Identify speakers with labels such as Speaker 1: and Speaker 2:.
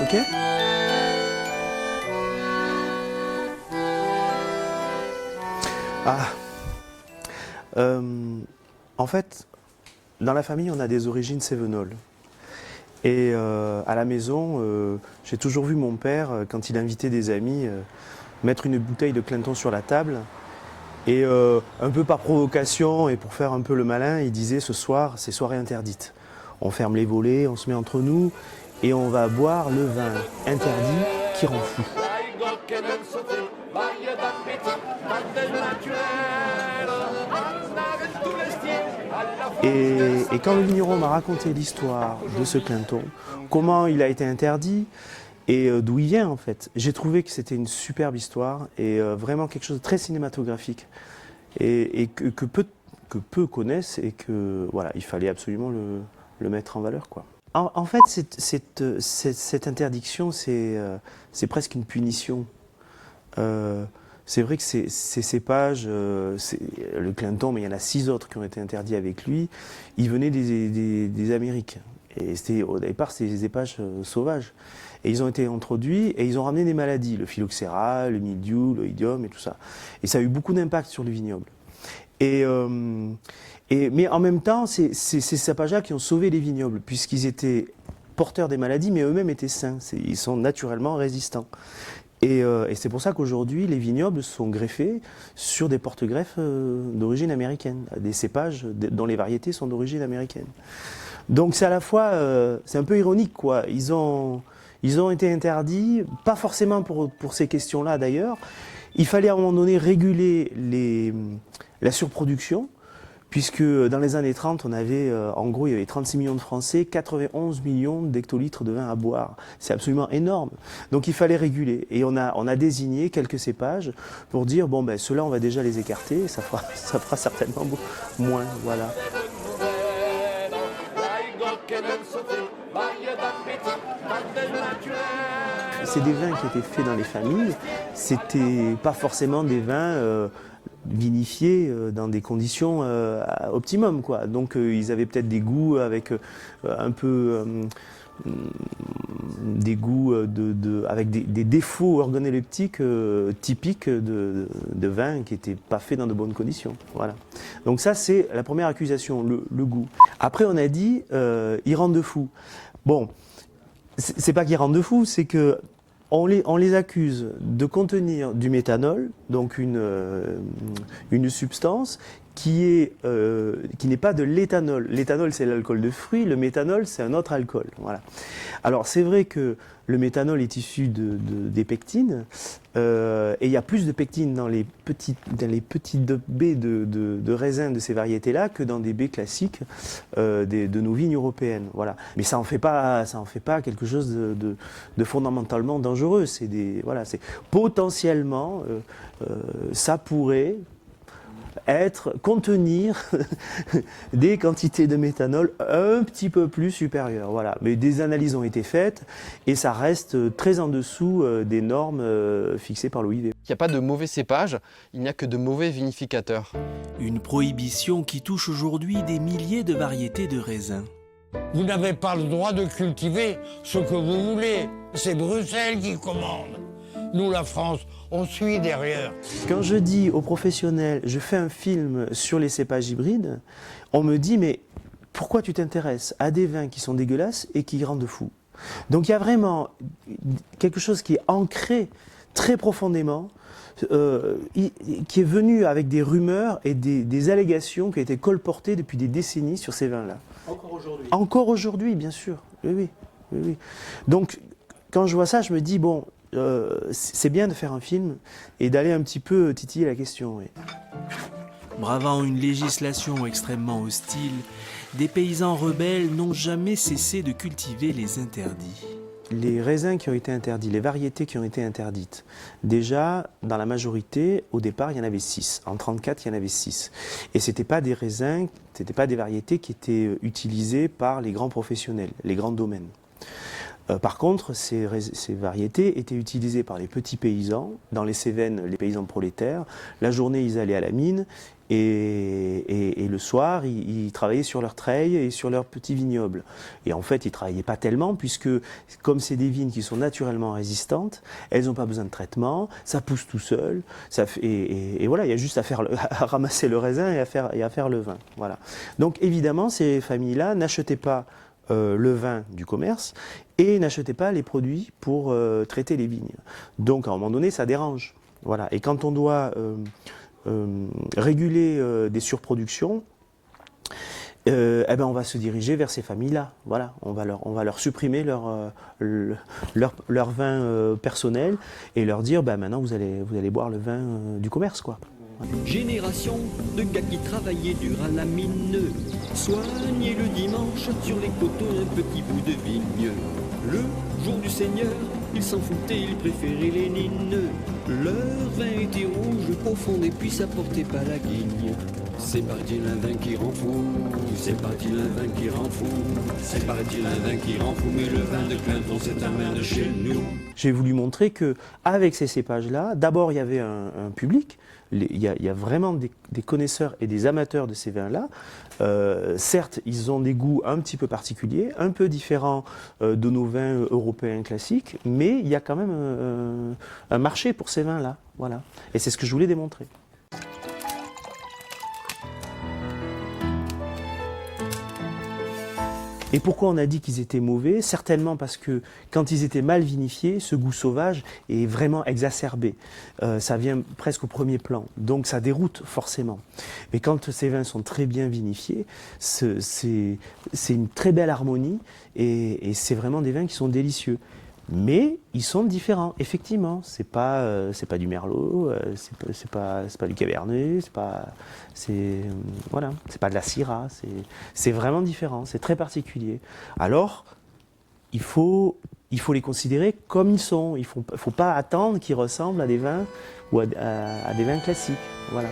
Speaker 1: Ok. Ah. En fait, dans la famille, on a des origines cévenoles. Et à la maison, j'ai toujours vu mon père, quand il invitait des amis, mettre une bouteille de Clinton sur la table. Et un peu par provocation et pour faire un peu le malin, il disait ce soir, c'est soirée interdite. On ferme les volets, on se met entre nous et on va boire le vin interdit qui rend fou. Et quand le vigneron m'a raconté l'histoire de ce Clinton, comment il a été interdit et d'où il vient en fait, j'ai trouvé que c'était une superbe histoire et vraiment quelque chose de très cinématographique et que peu connaissent et que voilà, il fallait absolument le mettre en valeur, quoi. En fait, cette interdiction, c'est presque une punition. C'est vrai que ces cépages, le Clinton, mais il y en a 6 autres qui ont été interdits avec lui, ils venaient des Amériques. Et au départ, c'était des cépages sauvages. Et ils ont été introduits et ils ont ramené des maladies, le phylloxéra, le mildiou, l'oïdium et tout ça. Et ça a eu beaucoup d'impact sur le vignoble. Mais en même temps, c'est ces cépages-là qui ont sauvé les vignobles, puisqu'ils étaient porteurs des maladies, mais eux-mêmes étaient sains. Ils sont naturellement résistants. Et c'est pour ça qu'aujourd'hui, les vignobles sont greffés sur des porte-greffes d'origine américaine, des cépages dont les variétés sont d'origine américaine. Donc c'est à la fois, c'est un peu ironique, quoi. Ils ont été interdits, pas forcément pour ces questions-là d'ailleurs. Il fallait à un moment donné réguler la surproduction, puisque dans les années 30, on avait, en gros, il y avait 36 millions de Français, 91 millions d'hectolitres de vin à boire. C'est absolument énorme. Donc il fallait réguler. Et on a désigné quelques cépages pour dire, bon, ben, ceux-là, on va déjà les écarter, ça fera certainement moins, voilà. C'est des vins qui étaient faits dans les familles, c'était pas forcément des vins vinifiés dans des conditions optimum, quoi. Donc ils avaient peut-être des goûts avec un peu des goûts avec des défauts organoleptiques typiques de vins qui n'étaient pas faits dans de bonnes conditions. Voilà. Donc ça, c'est la première accusation, le goût. Après, on a dit ils rendent de fous. Bon, c'est pas qu'ils rendent de fous, c'est que on les accuse de contenir du méthanol, donc une substance qui n'est pas de l'éthanol. L'éthanol, c'est l'alcool de fruits, le méthanol, c'est un autre alcool. Voilà. Alors, c'est vrai que le méthanol est issu des pectines, et il y a plus de pectines dans les petites baies de raisins de ces variétés-là que dans des baies classiques de nos vignes européennes. Voilà. Mais ça en fait pas quelque chose de fondamentalement dangereux. C'est potentiellement, ça pourrait contenir des quantités de méthanol un petit peu plus supérieures. Voilà. Mais des analyses ont été faites et ça reste très en dessous des normes fixées par l'OIV.
Speaker 2: Il n'y a pas de mauvais cépages, il n'y a que de mauvais vinificateurs.
Speaker 3: Une prohibition qui touche aujourd'hui des milliers de variétés de raisins.
Speaker 4: Vous n'avez pas le droit de cultiver ce que vous voulez. C'est Bruxelles qui commande. Nous, la France, on suit derrière.
Speaker 1: Quand je dis aux professionnels, je fais un film sur les cépages hybrides, on me dit, mais pourquoi tu t'intéresses à des vins qui sont dégueulasses et qui rendent fou? Donc il y a vraiment quelque chose qui est ancré très profondément, qui est venu avec des rumeurs et des allégations qui ont été colportées depuis des décennies sur ces vins-là.
Speaker 5: Encore aujourd'hui?
Speaker 1: Encore aujourd'hui, bien sûr. Oui. Donc quand je vois ça, je me dis, bon, c'est bien de faire un film et d'aller un petit peu titiller la question. Oui.
Speaker 3: Bravant une législation extrêmement hostile, des paysans rebelles n'ont jamais cessé de cultiver les interdits.
Speaker 1: Les raisins qui ont été interdits, les variétés qui ont été interdites, déjà, dans la majorité, au départ, il y en avait 6. En 1934, il y en avait 6. Et ce n'étaient pas des raisins, ce n'étaient pas des variétés qui étaient utilisées par les grands professionnels, les grands domaines. Par contre, ces variétés étaient utilisées par les petits paysans, dans les Cévennes, les paysans prolétaires. La journée, ils allaient à la mine et le soir, ils travaillaient sur leur treilles et sur leurs petits vignobles. Et en fait, ils ne travaillaient pas tellement, puisque comme c'est des vignes qui sont naturellement résistantes, elles n'ont pas besoin de traitement, ça pousse tout seul, et voilà, il y a juste à ramasser le raisin et à faire le vin. Voilà. Donc évidemment, ces familles-là n'achetaient pas le vin du commerce et n'achetaient pas les produits pour traiter les vignes. Donc à un moment donné, ça dérange. Voilà. Et quand on doit réguler des surproductions, eh ben on va se diriger vers ces familles-là. Voilà. On va leur supprimer leur vin personnel et leur dire maintenant vous allez boire le vin du commerce, quoi.
Speaker 5: Génération de gars qui travaillaient dur à la mine, soignaient le dimanche sur les coteaux un petit bout de vigne. Le jour du Seigneur, ils s'en foutaient, ils préféraient les nines. Leur vin était rouge, au fond des puits, ça portait pas la guigne. C'est parti un vin qui rend fou, c'est parti un vin qui rend fou, c'est parti un vin qui rend fou, mais le vin de Clinton c'est un vin de chez nous.
Speaker 1: J'ai voulu montrer qu'avec ces cépages-là, d'abord il y avait un public, il y a vraiment des connaisseurs et des amateurs de ces vins-là. Certes, ils ont des goûts un petit peu particuliers, un peu différents de nos vins européens classiques, mais il y a quand même un marché pour ces vins-là. Voilà. Et c'est ce que je voulais démontrer. Et pourquoi on a dit qu'ils étaient mauvais? Certainement parce que quand ils étaient mal vinifiés, ce goût sauvage est vraiment exacerbé. Ça vient presque au premier plan, donc ça déroute forcément. Mais quand ces vins sont très bien vinifiés, c'est une très belle harmonie et c'est vraiment des vins qui sont délicieux. Mais ils sont différents, effectivement. C'est pas du Merlot, c'est pas du Cabernet, voilà, c'est pas de la Syrah. C'est vraiment différent, c'est très particulier. Alors, il faut les considérer comme ils sont. Il faut pas attendre qu'ils ressemblent à des vins ou à des vins classiques. Voilà.